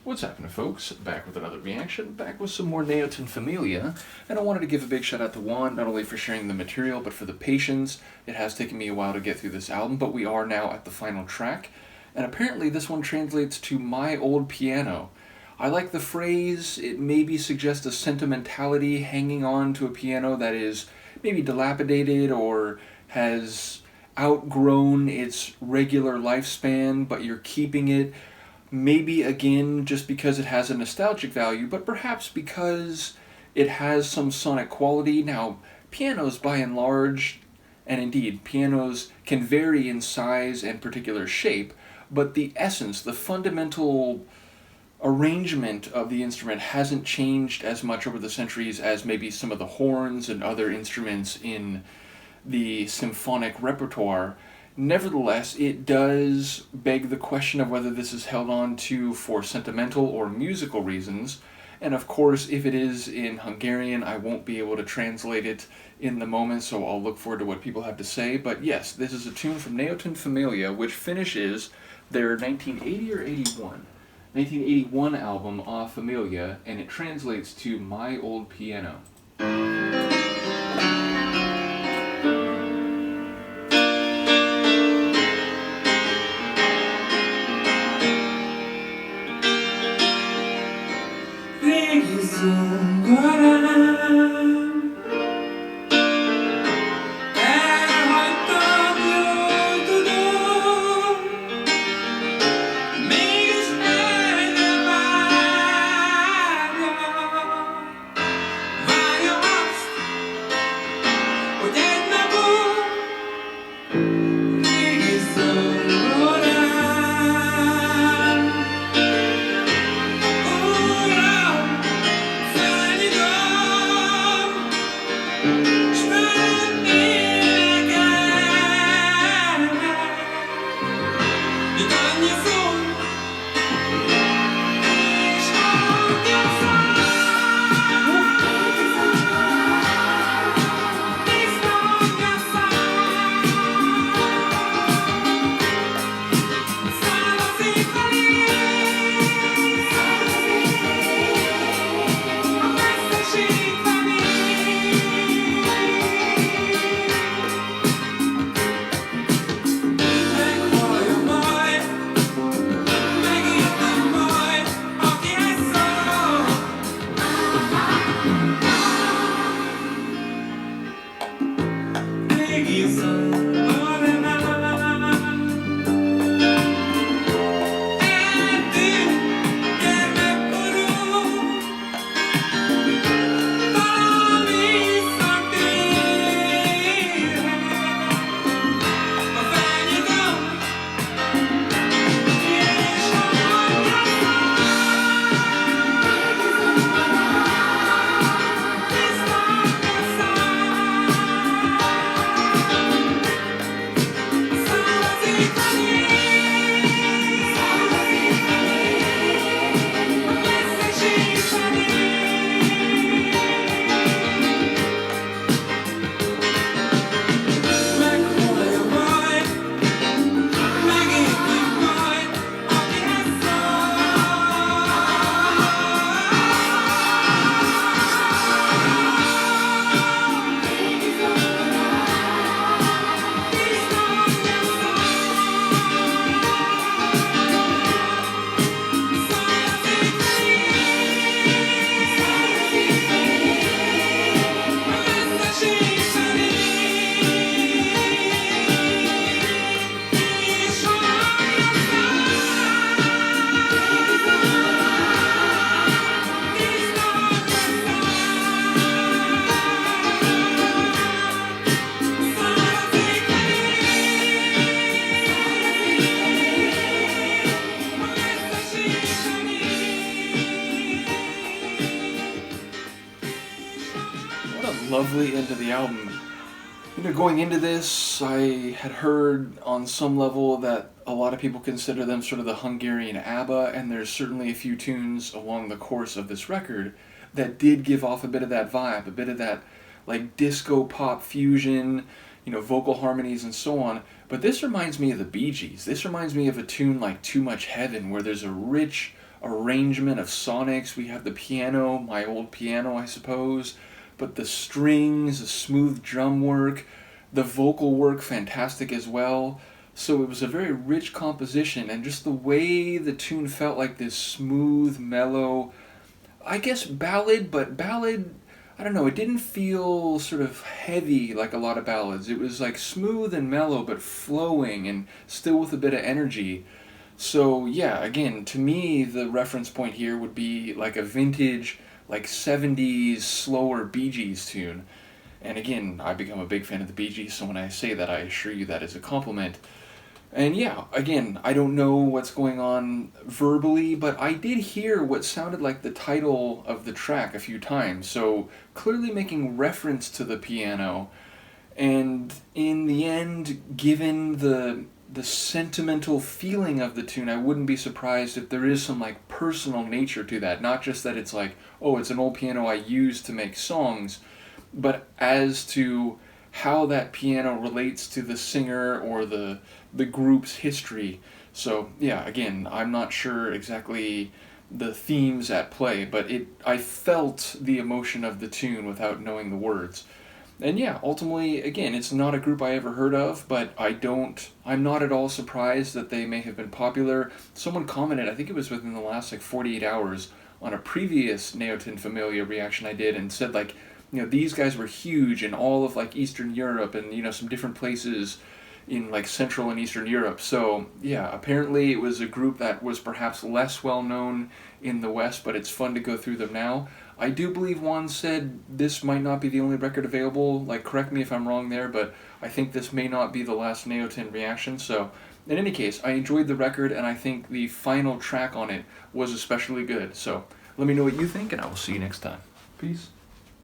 What's happening, folks? Back with another reaction, back with some more Neoton Familia, and I wanted to give a big shout out to Juan, not only for sharing the material, but for the patience. It has taken me a while to get through this album, but we are now at the final track, and apparently this one translates to My Old Piano. I like the phrase. It maybe suggests a sentimentality hanging on to a piano that is maybe dilapidated or has outgrown its regular lifespan, but you're keeping it. Maybe again just because it has a nostalgic value, but perhaps because it has some sonic quality. Now, pianos by and large, and indeed, pianos can vary in size and particular shape, but the essence, the fundamental arrangement of the instrument hasn't changed as much over the centuries as maybe some of the horns and other instruments in the symphonic repertoire. Nevertheless, it does beg the question of whether this is held on to for sentimental or musical reasons. And of course, if it is in Hungarian, I won't be able to translate it in the moment, so I'll look forward to what people have to say. But yes, this is a tune from Neoton Familia, which finishes their 1980 or 81? 1981 album, A Familia, and it translates to My Old Piano. Régi Zongorám, elhagytam, jól tudom, mégis egyre várja azt, hogy egy napon Régi Zongorám, uram, felnyitom, s fölnékem, itt annyi szó, és hangja szám, tiszta hangja szám, sonically, a messzeség felé. Meghallja majd, megérti majd, akihez szól. Régi Zongorám, eltűnt gyermekkorom, talán visszatérhet, ha felnyitom, és hallja szám, tiszta hangja szám, sonically, a messzeség felé. Meghallja majd, megérti majd, akihez What a lovely end to the album. Going into this, I had heard on some level that a lot of people consider them sort of the Hungarian ABBA, and there's certainly a few tunes along the course of this record that did give off a bit of that vibe, a bit of that like disco pop fusion, vocal harmonies and so on. But this reminds me of the Bee Gees. This reminds me of a tune like Too Much Heaven, where there's a rich arrangement of sonics. We have the piano, my old piano, I suppose, but the strings, the smooth drum work, the vocal work, fantastic as well. So it was a very rich composition, and just the way the tune felt like this smooth, mellow, I guess ballad, but ballad, I don't know, it didn't feel sort of heavy like a lot of ballads. It was like smooth and mellow, but flowing and still with a bit of energy. So yeah, again, to me, the reference point here would be like a vintage, like 70s slower Bee Gees tune. And again, I become a big fan of the Bee Gees, so when I say that, I assure you that is a compliment. And yeah, again, I don't know what's going on verbally, but I did hear what sounded like the title of the track a few times, so clearly making reference to the piano. And in the end, given the sentimental feeling of the tune, I wouldn't be surprised if there is some like personal nature to that. Not just that it's like, oh, it's an old piano I used to make songs, but as to how that piano relates to the singer or the group's history. So yeah, again, I'm not sure exactly the themes at play, but I felt the emotion of the tune without knowing the words. And yeah, ultimately, again, it's not a group I ever heard of, but I'm not at all surprised that they may have been popular. Someone commented, I think it was within the last like 48 hours, on a previous Neoton Familia reaction I did, and said like, these guys were huge in all of like Eastern Europe and, some different places in like Central and Eastern Europe. So yeah, apparently it was a group that was perhaps less well known in the West, but it's fun to go through them now. I do believe Juan said this might not be the only record available. Like, correct me if I'm wrong there, but I think this may not be the last Neoton reaction. So in any case, I enjoyed the record, and I think the final track on it was especially good. So let me know what you think, and I will see you next time. Peace.